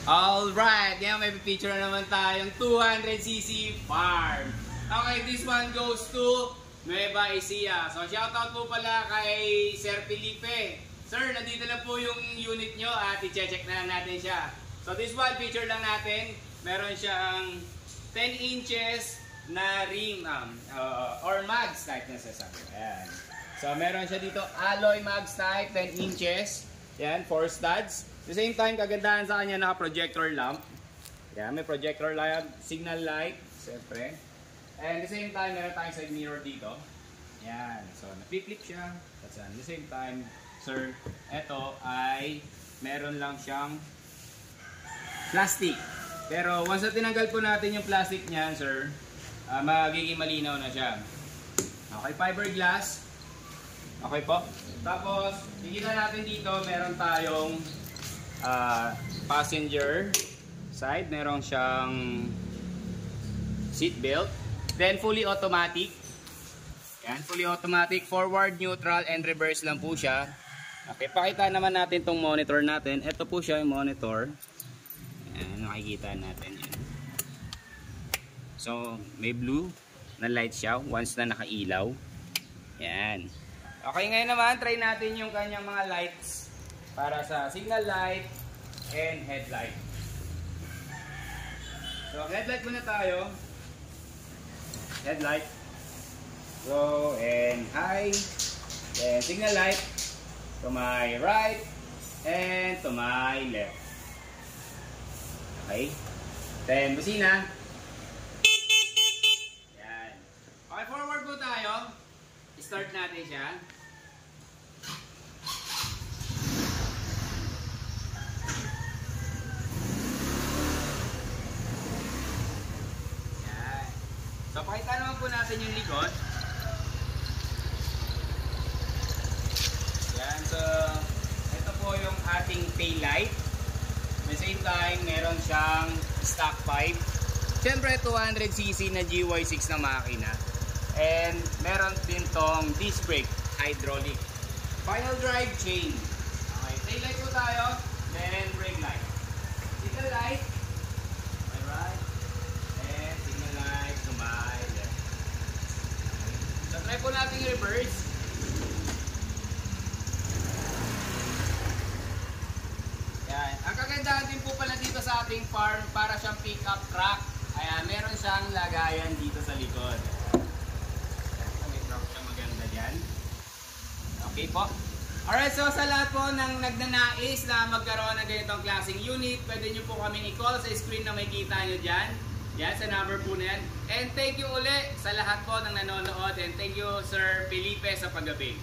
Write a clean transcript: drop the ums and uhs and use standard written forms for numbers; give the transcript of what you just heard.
Alright, ngayon may picture na naman tayong 200cc farm. Okay, this one goes to Nueva Ecija. So shoutout po pala kay Sir Felipe. Sir, nandito na po yung unit nyo at i-check na natin siya. So this one, picture lang natin. Meron siyang 10 inches na rim or mags type na sasabi. Ayan. So meron siya dito alloy mags type, 10 inches. Yan, 4 studs. At the same time, kagandahan sa kanya naka-projector lamp. Yan, may projector lamp, signal light, siyempre. And at the same time, meron tayong side mirror dito. Yan, so napiplik siya. At at the same time, sir, eto ay meron lang siyang plastic. Pero once na tinanggal po natin yung plastic niyan, sir, magiging malinaw na siya. Okay, fiberglass. Okay po. Tapos, tignan natin dito, meron tayong passenger side. Meron siyang seat belt. Then, fully automatic. Yan, fully automatic. Forward, neutral, and reverse lang po siya. Okay, pakita naman natin tong monitor natin. Ito po siya yung monitor. Yan, nakikita natin yan. So, may blue na light siya once na nakailaw. Yan. Okay, ngayon naman, try natin yung kanyang mga lights para sa signal light and headlight. So, headlight muna tayo. Headlight. Go and high. Then, signal light to my right and to my left. Okay. Then, busina. Yan. Okay, forward po tayo. Start natin siya. Yan. So, pakita naman po natin yung likod. Yan. So, ito po yung ating tail light. At the same time, meron siyang stock pipe. Siyempre, 200cc na GY6 na makina. And meron din tong disc brake, hydraulic. Final drive chain. Okay, tail light po tayo. Then brake light. Signal light. My right. And signal light to my left. Okay. So try po natin yung reverse. Yan. Ang kagandahan din po pala dito sa ating farm, para siyang pick-up truck. Ayan, meron siyang lagayan dito sa likod. Okay po. Alright, so sa lahat po ng nagnanais na magkaroon ng ganitong klaseng unit, pwede nyo po kaming i-call sa screen na may kita nyo dyan. Yan, sa number po na yan. And thank you uli sa lahat po ng nanonood. And thank you, Sir Felipe, sa paggabi.